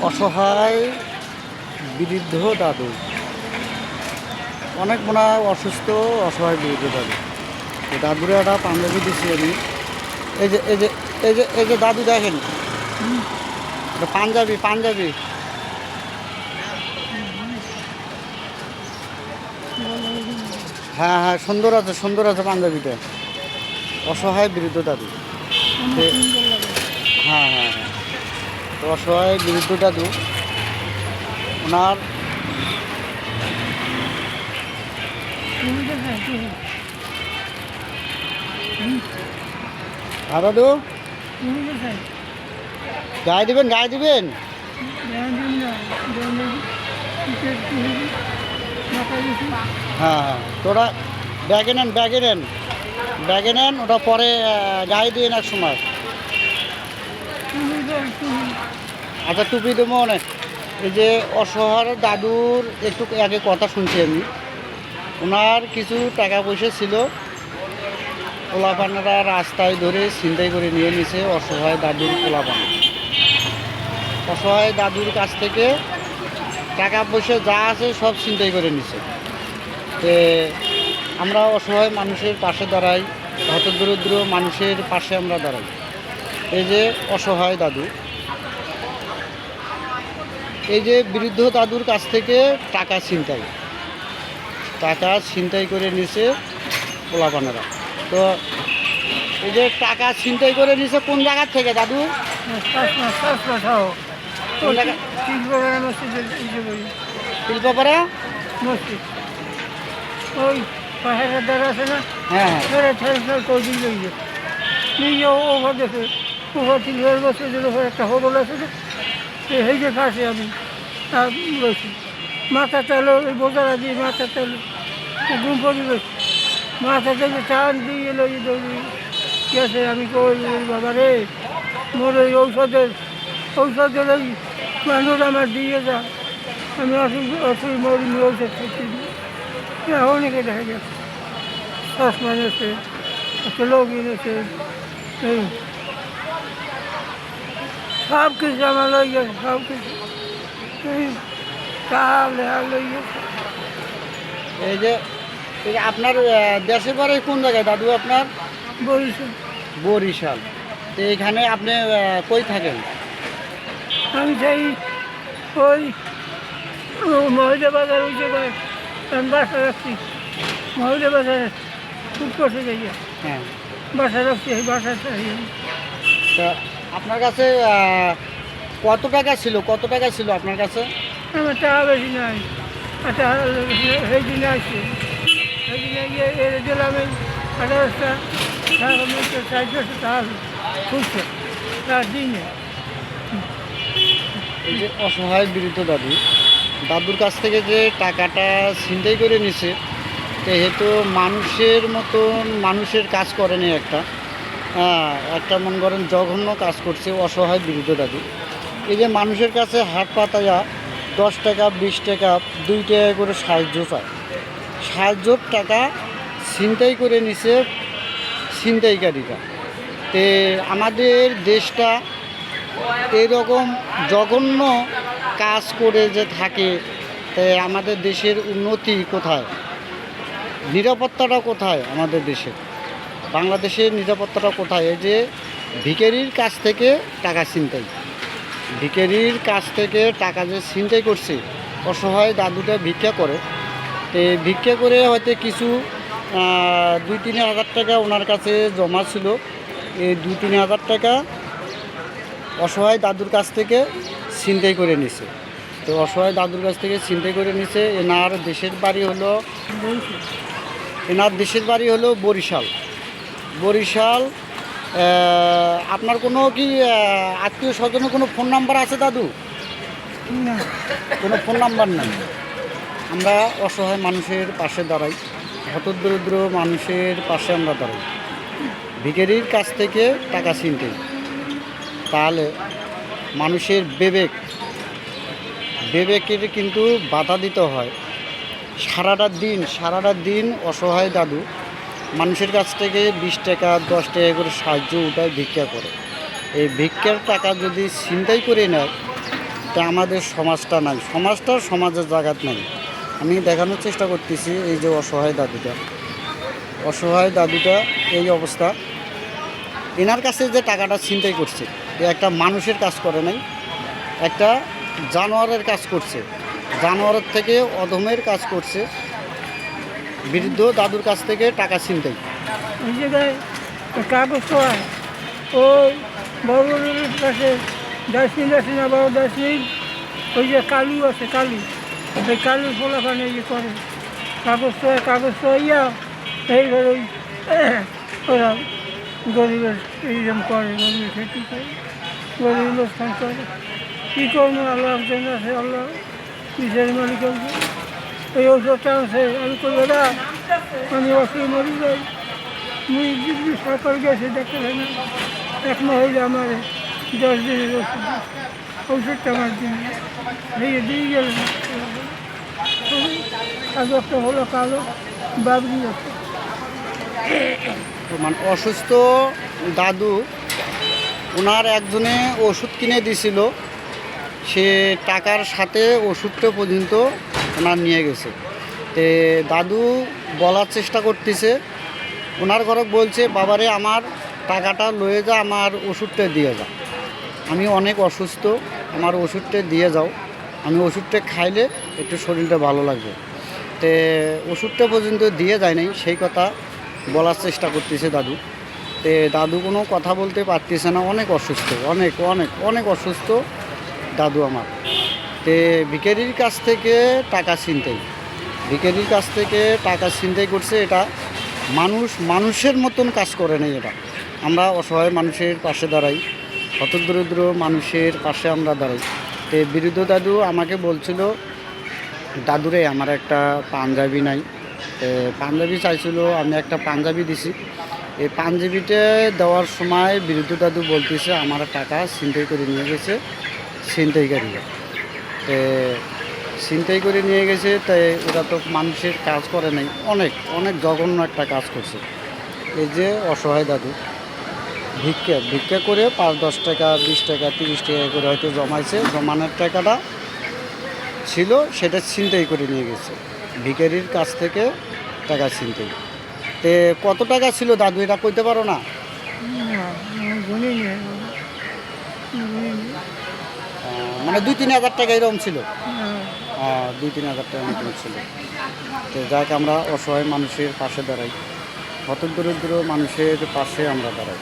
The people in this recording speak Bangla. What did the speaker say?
অসহায় বৃদ্ধ দাদু, অনেক মনে হয় অসুস্থ অসহায় বৃদ্ধ দাদু। এই দাদুরে একটা পাঞ্জাবি দিচ্ছি আমি। এই যে এই যে এই যে এই যে দাদু দেখেন, এটা পাঞ্জাবি পাঞ্জাবি। হ্যাঁ হ্যাঁ, সুন্দর আছে পাঞ্জাবিটা। অসহায় বৃদ্ধ দাদু। হ্যাঁ হ্যাঁ হ্যাঁ, তো অসহায় বৃদ্ধ দাদু ওনার। হ্যাঁ দাদু, গায়ে দিবেন গায়ে দিবেন। হ্যাঁ হ্যাঁ, তোরা ব্যাগে নেন ব্যাগে নেন ব্যাগে নেন, ওটা পরে গায়ে দিয়ে এক সময়। আচ্ছা টুপি দেবো অনেক। এই যে অসহায় দাদুর একটু আগে কথা শুনছি আমি, ওনার কিছু টাকা পয়সা ছিল, পোলাপানারা রাস্তায় ধরে ছিনতাই করে নিয়ে নিছে অসহায় দাদুর পোলাপানা। অসহায় দাদুর কাছ থেকে টাকা পয়সা যা আছে সব ছিনতাই করে নিছে। তো আমরা অসহায় মানুষের পাশে দাঁড়াই, হতদরিদ্র মানুষের পাশে আমরা দাঁড়াই। এই যে অসহায় দাদু, এই যে বৃদ্ধ দাদুর কাছ থেকে টাকা ছিনতাই করে নিছে পোলাপানেরা। তো এই যে টাকা ছিনতাই করে নিছে কোন জায়গার থেকে দাদু? শিল্পপাড়া মসজিদ ওই পাহাড়ের দ্বারা আছে না, হ্যাঁ হ্যাঁ কদিন লইয়ে নিয়ে ওভার দেখে ওভার 3 বছরের উপর একটা হোটেল আছে, সেই যে কাছে আমি রয়েছি। মাথা তেলো ওই বোঝারা দিয়ে মাথা তেলো ঘুম পরিবেশ মাথা থেকে টান দিয়ে লই দৌড়ি গেছে। আমি কই বাবা রে, মোর ওই ঔষধের ওই মানুষ আমার দিয়ে যা, আমি অসুখ মরি ঔষধ খাচ্ছি। অনেকে দেখা গেছে চশমা এনেছে, একটা লোক এনেছে, এই সব কিছু আমার লই গেছে, সব কিছু লই গেছে। এই যে আপনার দেশের বাড়ি কোন জায়গায় দাদু আপনার? বরিশাল। বরিশাল। তো এইখানে আপনি কই থাকেন? আমি সেই ওই মহিলা বাজার ওই জায়গায় আমি বাসা রাখছি, মহিলা বাজারে খুব কষে যাই। হ্যাঁ, বাসা রাখছি, এই বাসায় থাকি। তা আপনার কাছে কত টাকা ছিল আপনার কাছে? আমার টাকা বেশি নাই, সেই দিনে আসছে, সেই দিনে গিয়ে এনে দিলাম এই 18টা 400 টাকা খুঁজছে তার দিনে। এই যে অসহায় বৃদ্ধ দাদুর কাছ থেকে যে টাকাটা ছিনতাই করে নিছে, যেহেতু মানুষের মতন মানুষের কাজ করেনি, একটা মনে করেন জঘন্য কাজ করছে অসহায় বৃদ্ধ দাদু। এই যে মানুষের কাছে হাত পাতায়া 10 টাকা 20 টাকা 2 টাকা করে সাহায্যর টাকা ছিনতাই করে নিছে ছিনতাইকারীরা। তে আমাদের দেশটা এরকম জঘন্য কাজ করে যে থাকে, তাই আমাদের দেশের উন্নতি কোথায়, নিরাপত্তাটা কোথায় আমাদের দেশের? বাংলাদেশের নিরাপত্তাটা কোথায়? এই যে ভিখারির কাছ থেকে টাকা ছিনতাই, ভিখারির কাছ থেকে টাকা যে ছিনতাই করছে, অসহায় দাদুটা ভিক্ষা করে, তো ভিক্ষা করে হয়তো কিছু 2-3 হাজার টাকা ওনার কাছে জমা ছিল। এই 2-3 হাজার টাকা অসহায় দাদুর কাছ থেকে ছিনতাই করে নিছে। তো অসহায় দাদুর কাছ থেকে ছিনতাই করে নিছে। এনার দেশের বাড়ি হলো বরিশাল। আপনার কোনো কি আত্মীয় স্বজনের কোনো ফোন নাম্বার আছে দাদু? না, কোনো ফোন নাম্বার নেই। আমরা অসহায় মানুষের পাশে দাঁড়াই, হতদরিদ্র মানুষের পাশে আমরা দাঁড়াই। ভিখারির কাছ থেকে টাকা ছিনতাই, তাহলে মানুষের বিবেকের কিন্তু বাধা দিতে হয়। সারাটা দিন অসহায় দাদু মানুষের কাছ থেকে 20 টাকা 10 টাকা করে সাহায্য উঠায় ভিক্ষা করে। এই ভিক্ষার টাকা যদি ছিনতাই করে নেয়, তা আমাদের সমাজটা নাই, সমাজটা সমাজের জায়গাত নাই। আমি দেখানোর চেষ্টা করতেছি এই যে অসহায় দাদুটা এই অবস্থা। এনার কাছে যে টাকাটা ছিনতাই করছে, এ একটা মানুষের কাজ করে নাই, একটা জানোয়ারের কাজ করছে, জানোয়ারের থেকে অধমের কাজ করছে। বৃদ্ধ দাদুর কাছ থেকে টাকা ছিনতাই। ওই জায়গায় কাগজ হয় ওই বড় বড়ের কাছে ডাস্টবিন আছে না, বড় ডাস্টবিন, ওই যে কালু আছে, কালু, ওই কালুর ফলাফানে ইয়ে করে কাগজ তো ইয়া এইভাবে ওরা গরিবের এইরকম করে, গরিবের খেতে করে, গরিব লোকসান করে। কী করবো, আল্লাহ একজন আছে, আল্লাহ কিসের মালিক আছে। এই ওষুধটা আছে, আমি করবো না, আমি অসুখ মরি যাই। মুই দিল্লি সরকার গেছে দেখতে হয় না, এক মহিলা আমার 10 দিনের ওষুধ ওষুধটা আমার দিন দিয়ে গেল না। আজ একটা হলো কালো বাবরি আছে। মানে অসুস্থ দাদু, ওনার একজনে ওষুধ কিনে দিছিল, সে টাকার সাথে ওষুধটা পর্যন্ত ওনার নিয়ে গেছে। তে দাদু বলার চেষ্টা করতেছে, ওনার ঘরে বলছে, বাবারে আমার টাকাটা লয়ে যা, আমার ওষুধটা দিয়ে যা, আমি অনেক অসুস্থ, আমার ওষুধটা দিয়ে যাও, আমি ওষুধটা খাইলে একটু শরীরটা ভালো লাগবে। তে ওষুধটা পর্যন্ত দিয়ে যায় নাই, সেই কথা বলার চেষ্টা করতেছে দাদু। তে দাদু কোনো কথা বলতে পারতেছে না, অনেক অসুস্থ, অনেক অনেক অনেক অসুস্থ দাদু আমার। তে ভিখারির কাছ থেকে টাকা ছিনতাই, ভিখারির কাছ থেকে টাকা ছিনতাই করছে। এটা মানুষের মতন কাজ করে নাই এটা। আমরা অসহায় মানুষের পাশে দাঁড়াই, হতদরিদ্র মানুষের পাশে আমরা দাঁড়াই। তো বৃদ্ধ দাদু আমাকে বলছিল, দাদুরে আমার একটা পাঞ্জাবি নাই, পাঞ্জাবি চাইছিল, আমি একটা পাঞ্জাবি দিছি। এই পাঞ্জাবিটা দেওয়ার সময় বৃদ্ধ দাদু বলতেছে আমার টাকা ছিনতাই করে নিয়ে গেছে ছিনতাইকারীরা। তো ছিনতাই করে নিয়ে গেছে, তাই ওরা তো মানুষের কাজ করে নাই, অনেক অনেক জঘন্য একটা কাজ করছে। এই যে অসহায় দাদু ভিক্ষা করে 5-10 টাকা, 20 টাকা, 30 টাকা করে হয়তো জমাইছে, জমানোর টাকাটা ছিল সেটা ছিনতাই করে নিয়ে গেছে, ভিখারির কাছ থেকে টাকা ছিনতাই। তে কত টাকা ছিল দাদু, এটা কইতে পারো না? মানে 2-3 হাজার টাকা এরকম ছিল, 2-3 হাজার টাকার মতন ছিল। তো যাক, আমরা অসহায় মানুষের পাশে দাঁড়াই, হতদরিদ্র মানুষের পাশে আমরা দাঁড়াই।